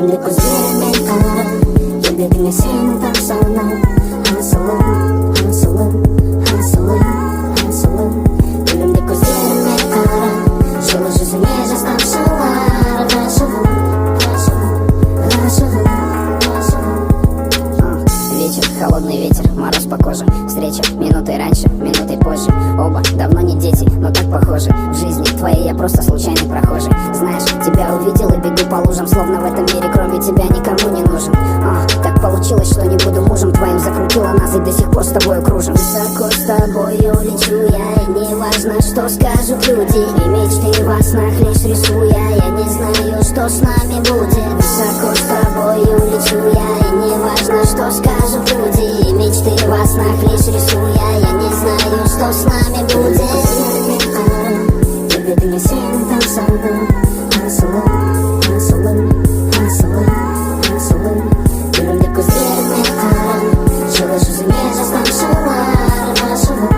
Күлімде көздерімен қара, келбетіңе сенің тамсана. Асылым, асылым, асылым, асылым. Күлімде көздерімен қара, жылы жүзіңе жас тамшылар. Ғашығым, ғашығым, ғашығым, ғашығым. Вечер, холодный ветер, мороз по коже. Встреча минутой раньше, минутой позже. Оба давно не дети, но так похожи. В жизни твоей я просто случайный прохожий. Знаешь, тебя увидел и бегу по лужам, словно в этом мире кроме тебя никому не нужен. Так получилось, что не буду мужем твоим. Закрутила нас и до сих пор с тобой кружим. Высоко с тобою лечу я, и не важно, что скажут люди. И мечты во снах лишь рисуя, я не знаю, что с нами будет. Высоко с тобою лечу я, и не важно, что скажут люди. И мечты во снах лишь рисуя, я не знаю, что с нами будет. Келбетіңе сенің тамсана. Асылым, асылым, асылым, асылым. Күлімде көздерімен қара, жылы жүзіңе жас тамшылар. Ғашығым,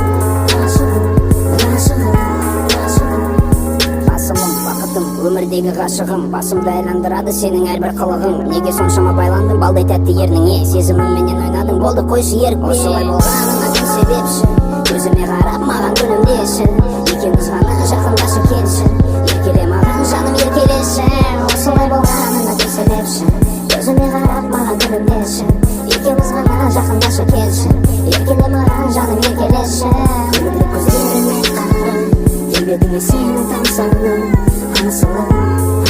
ғашығым, ғашығым, ғашығым. Асылым, бақытым, өмірдегі ғашығым. Басымды айландырады сенің әрбір қылығың. Неге соншама байландың балдай тәтті ерніңе? Сезімімменен ойнадың, болды қойшы ерік. Осылай болғанына кім себепші? Көзіме қарап маған күлімдеші. Екеуміз ғана жақындашы келші. Еркеле маған жаным еркелеші. Осылай болғанына кім себепші? Көзіме қарап маған күлімдеші. Екеуміз ғана жақындашы келші. Еркеле маған жаным еркелеші. Күлімде көздерімен қара, келбетіңе сенің тамсана. Асылым,